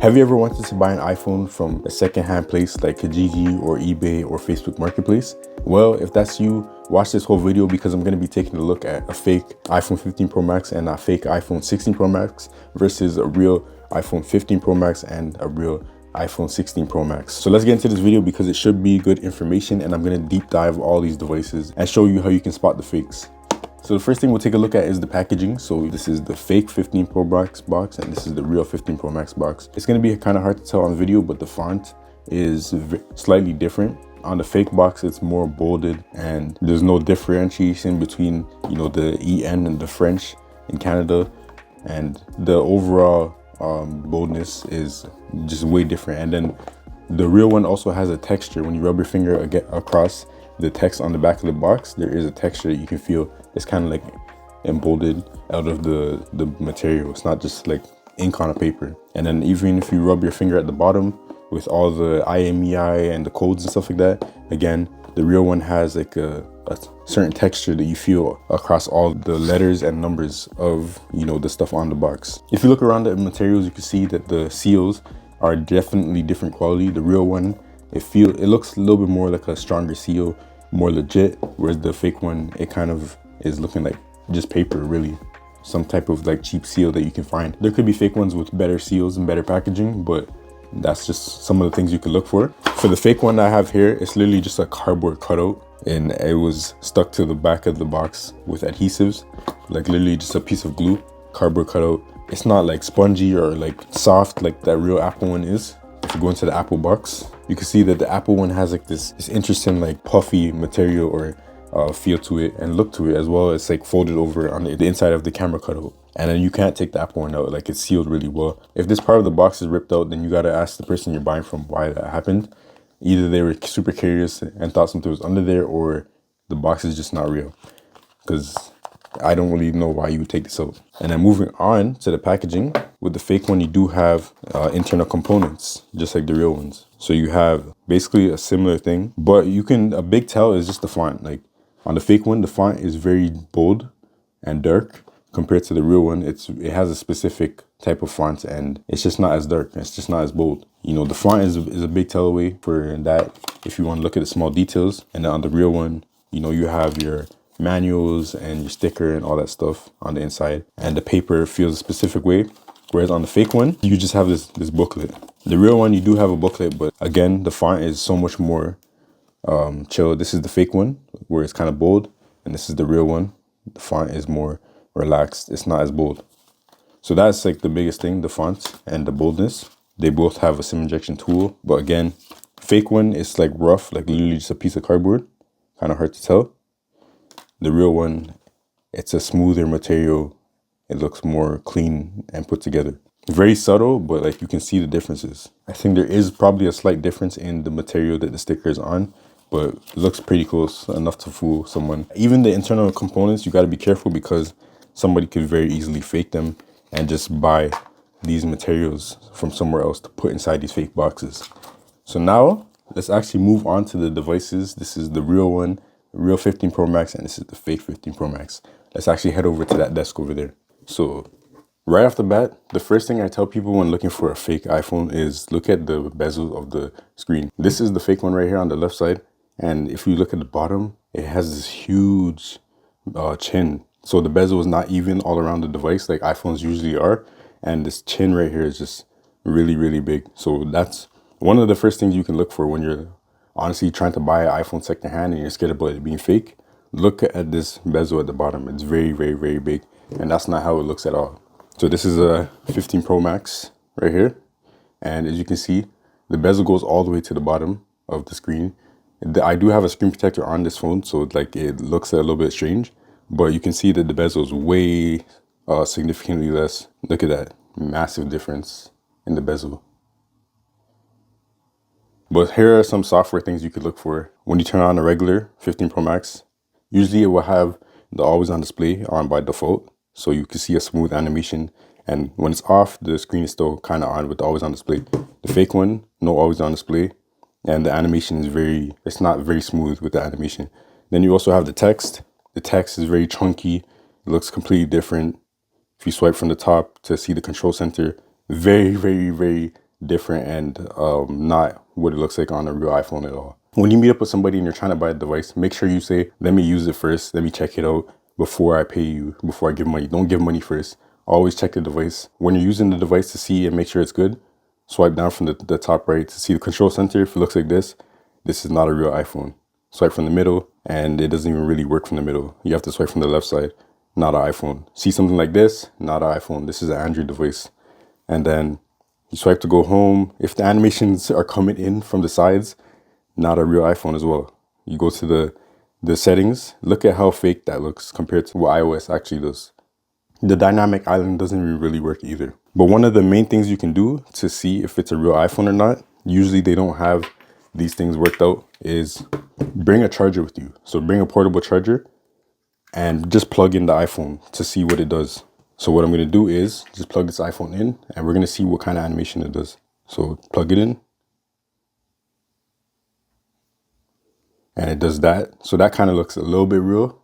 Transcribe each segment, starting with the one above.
Have you ever wanted to buy an iPhone from a secondhand place like Kijiji or eBay or Facebook Marketplace? Well, if that's you, watch this whole video because I'm going to be taking a look at a fake iPhone 15 Pro Max and a fake iPhone 16 Pro Max versus a real iPhone 15 Pro Max and a real iPhone 16 Pro Max. So let's get into this video because it should be good information, and I'm going to deep dive all these devices and show you how you can spot the fakes. So the first thing we'll take a look at is the packaging. So this is the fake 15 Pro Max box and this is the real 15 Pro Max box. It's going to be kind of hard to tell on video, but the font is slightly different. On the fake box, it's more bolded and there's no differentiation between, the EN and the French in Canada. And the overall boldness is just way different. And then the real one also has a texture. When you rub your finger across the text on the back of the box, there is a texture that you can feel. It's kind of like emboldened out of the material. It's not just like ink on a paper. And then even if you rub your finger at the bottom with all the IMEI and the codes and stuff like that, again, the real one has like a certain texture that you feel across all the letters and numbers of, the stuff on the box. If you look around the materials, you can see that the seals are definitely different quality. The real one, it looks a little bit more like a stronger seal, more legit, whereas the fake one, it kind of is looking like just paper, really. Some type of like cheap seal that you can find. There could be fake ones with better seals and better packaging, but that's just some of the things you can look for. For the fake one I have here, it's literally just a cardboard cutout and it was stuck to the back of the box with adhesives, like literally just a piece of glue, cardboard cutout. It's not like spongy or like soft like that real Apple one is. If you go into the Apple box, you can see that the Apple one has like this interesting like puffy material or feel to it and look to it, as well as like folded over on the inside of the camera cutout. And then you can't take the Apple one out, like it's sealed really well. If this part of the box is ripped out, then you gotta ask the person you're buying from why that happened. Either they were super curious and thought something was under there, or the box is just not real. Because I don't really know why you would take this out. And then moving on to the packaging, with the fake one, you do have internal components, just like the real ones. So you have basically a similar thing, but a big tell is just the font. Like on the fake one, the font is very bold and dark compared to the real one. It has a specific type of font and it's just not as dark. It's just not as bold. The font is a big tell away for that if you want to look at the small details. And then on the real one, you have your manuals and your sticker and all that stuff on the inside, and the paper feels a specific way, whereas on the fake one you just have this booklet. The real one, you do have a booklet, but again, the font is so much more chill. This is the fake one where it's kind of bold, and this is the real one. The font is more relaxed. It's not as bold. So that's like the biggest thing, the font and the boldness. They both have a SIM injection tool, but again, fake one is like rough, like literally just a piece of cardboard, kind of hard to tell. The real one, it's a smoother material. It looks more clean and put together. Very subtle, but like you can see the differences. I think there is probably a slight difference in the material that the sticker is on, but it looks pretty close, enough to fool someone. Even the internal components, you got to be careful because somebody could very easily fake them and just buy these materials from somewhere else to put inside these fake boxes. So now let's actually move on to the devices. This is the real one, real 15 Pro Max, and this is the fake 15 Pro Max. Let's actually head over to that desk over there. So right off the bat, the first thing I tell people when looking for a fake iPhone is look at the bezel of the screen. This is the fake one right here on the left side. And if you look at the bottom, it has this huge chin. So the bezel is not even all around the device like iPhones usually are. And this chin right here is just really, really big. So that's one of the first things you can look for when you're honestly trying to buy an iPhone secondhand and you're scared about it being fake. Look at this bezel at the bottom. It's very, very, very big. And that's not how it looks at all. So this is a 15 Pro Max right here. And as you can see, the bezel goes all the way to the bottom of the screen. I do have a screen protector on this phone, so like it looks a little bit strange, but you can see that the bezel is way significantly less. Look at that massive difference in the bezel. But here are some software things you could look for. When you turn on a regular 15 Pro Max, usually it will have the always on display on by default. So you can see a smooth animation. And when it's off, the screen is still kind of on with the always on display. The fake one, no always on display. And the animation is it's not very smooth with the animation. Then you also have the text. The text is very chunky. It looks completely different. If you swipe from the top to see the control center, very, very, very different and not what it looks like on a real iPhone at all. When you meet up with somebody and you're trying to buy a device, make sure you say, let me use it first, let me check it out before I pay you, before I give money. Don't give money first. Always check the device. When you're using the device to see and make sure it's good, swipe down from the top right to see the control center. If it looks like this is not a real iPhone. Swipe from the middle, and it doesn't even really work from the middle. You have to swipe from the left side, not an iPhone. See something like this, not an iPhone. This is an Android device. And then you swipe to go home. If the animations are coming in from the sides, not a real iPhone as well. You go to the settings, look at how fake that looks compared to what iOS actually does. The dynamic island doesn't really work either. But one of the main things you can do to see if it's a real iPhone or not, usually they don't have these things worked out, is bring a charger with you. So bring a portable charger and just plug in the iPhone to see what it does. So what I'm going to do is just plug this iPhone in and we're going to see what kind of animation it does. So plug it in. And it does that. So that kind of looks a little bit real.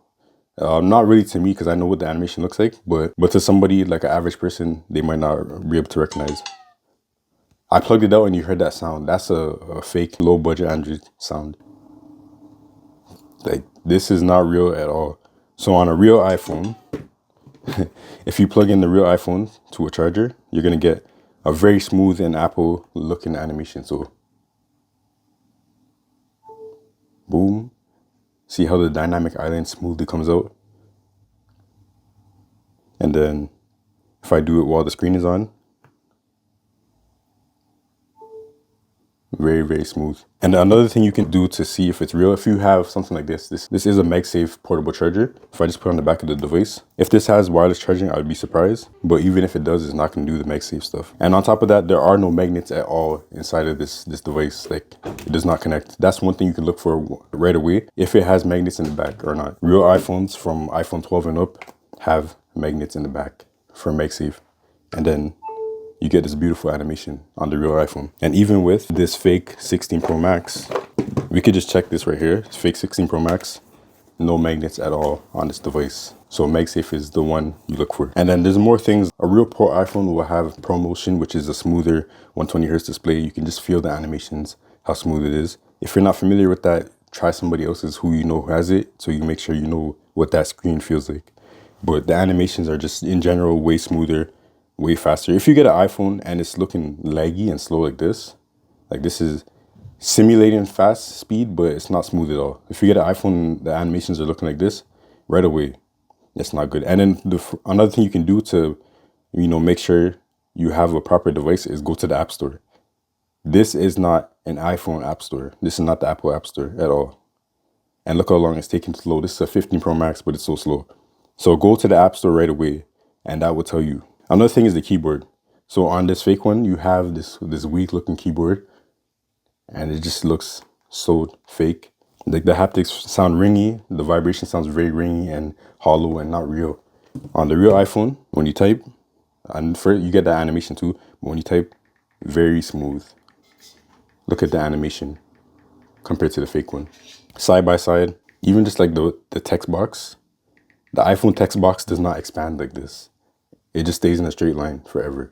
Not really to me because I know what the animation looks like, but to somebody like an average person, they might not be able to recognize. I plugged it out and you heard that sound. That's a fake low budget Android sound. Like, this is not real at all. So on a real iPhone, if you plug in the real iPhone to a charger, you're going to get a very smooth and Apple looking animation. So boom. See how the dynamic island smoothly comes out? And then if I do it while the screen is on, very, very smooth. And another thing you can do to see if it's real, if you have something like this is a MagSafe portable charger. If I just put it on the back of the device, if this has wireless charging, I would be surprised. But even if it does, it's not going to do the MagSafe stuff. And on top of that, there are no magnets at all inside of this device. Like, it does not connect. That's one thing you can look for right away, if it has magnets in the back or not. Real iPhones from iPhone 12 and up have magnets in the back for MagSafe. And then you get this beautiful animation on the real iPhone. And even with this fake 16 Pro Max, we could just check this right here. It's fake 16 Pro Max, no magnets at all on this device. So MagSafe is the one you look for. And then there's more things. A real Pro iPhone will have ProMotion, which is a smoother 120 hertz display. You can just feel the animations, how smooth it is. If you're not familiar with that, try somebody else's who you know who has it, so you make sure you know what that screen feels like. But the animations are just in general way smoother, way faster. If you get an iPhone and it's looking laggy and slow like this is simulating fast speed, but it's not smooth at all. If you get an iPhone and the animations are looking like this, right away, it's not good. And then another thing you can do to, make sure you have a proper device is go to the App Store. This is not an iPhone App Store. This is not the Apple App Store at all. And look how long it's taking to load. This is a 15 Pro Max, but it's so slow. So go to the App Store right away, and that will tell you. Another thing is the keyboard. So on this fake one, you have this weak looking keyboard, and it just looks so fake. Like, the haptics sound ringy. The vibration sounds very ringy and hollow and not real. On the real iPhone, when you type, and you get that animation too, but when you type, very smooth. Look at the animation compared to the fake one. Side by side, even just like the text box, the iPhone text box does not expand like this. It just stays in a straight line forever.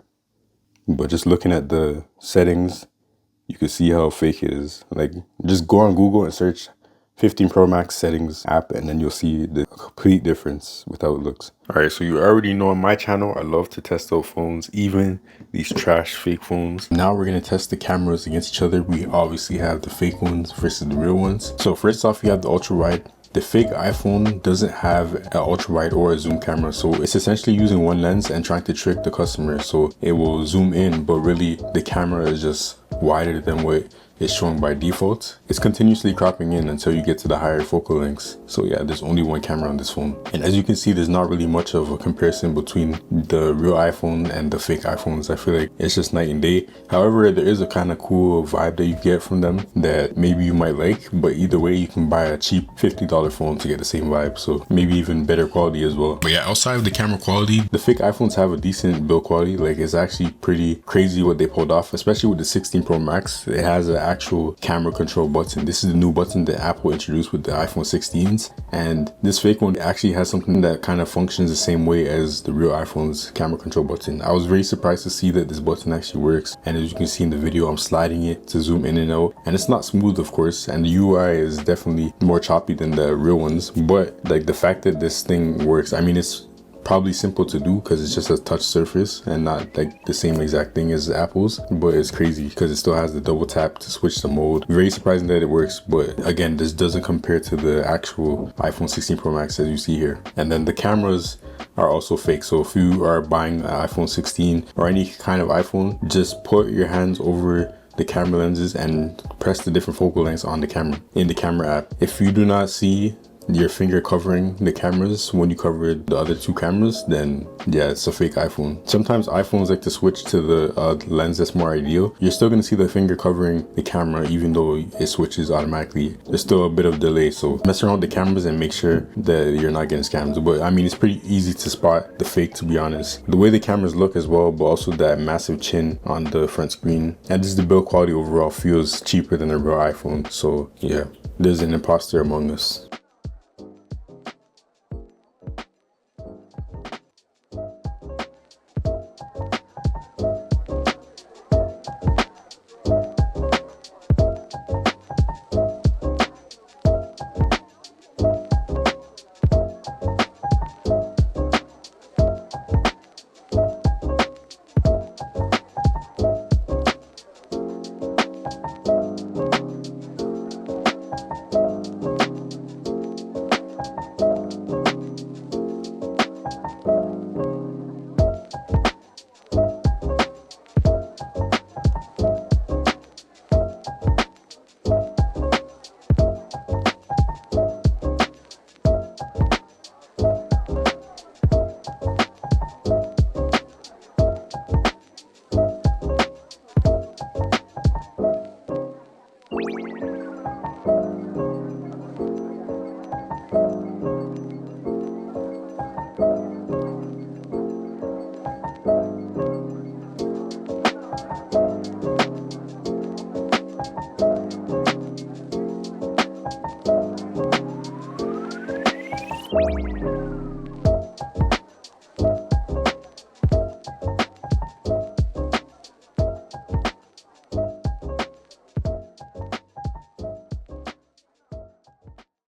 But just looking at the settings, you can see how fake it is. Like, just go on Google and search 15 Pro Max settings app, and then you'll see the complete difference with how it looks. All right, so you already know on my channel, I love to test out phones, even these trash fake phones. Now we're gonna test the cameras against each other. We obviously have the fake ones versus the real ones. So first off, you have the ultra wide. The fake iPhone doesn't have an ultra wide or a zoom camera, so it's essentially using one lens and trying to trick the customer. So it will zoom in, but really the camera is just wider than what is shown by default. It's continuously cropping in until you get to the higher focal lengths. So yeah, there's only one camera on this phone. And as you can see, there's not really much of a comparison between the real iPhone and the fake iPhones. I feel like it's just night and day. However, there is a kind of cool vibe that you get from them that maybe you might like, but either way, you can buy a cheap $50 phone to get the same vibe. So maybe even better quality as well. But yeah, outside of the camera quality, the fake iPhones have a decent build quality. Like, it's actually pretty crazy what they pulled off, especially with the 16 Pro Max. It has an actual camera control button. This is the new button that Apple introduced with the iPhone 16s, and this fake one actually has something that kind of functions the same way as the real iPhone's camera control button. I was very surprised to see that this button actually works, and as you can see in the video, I'm sliding it to zoom in and out, and it's not smooth, of course, and the UI is definitely more choppy than the real ones. But like the fact that this thing works, I mean, it's probably simple to do because it's just a touch surface and not like the same exact thing as Apple's, but it's crazy because it still has the double tap to switch the mode. Very surprising that it works, but again, this doesn't compare to the actual iPhone 16 Pro Max as you see here. And then the cameras are also fake, so if you are buying an iPhone 16 or any kind of iPhone, just put your hands over the camera lenses and press the different focal lengths on the camera in the camera app. If you do not see your finger covering the cameras when you cover the other two cameras, then yeah, it's a fake iPhone. Sometimes iPhones like to switch to the lens that's more ideal. You're still gonna see the finger covering the camera even though it switches automatically. There's still a bit of delay, so mess around with the cameras and make sure that you're not getting scammed. But I mean, it's pretty easy to spot the fake, to be honest. The way the cameras look as well, but also that massive chin on the front screen, and just the build quality overall feels cheaper than a real iPhone. So yeah, there's an imposter among us.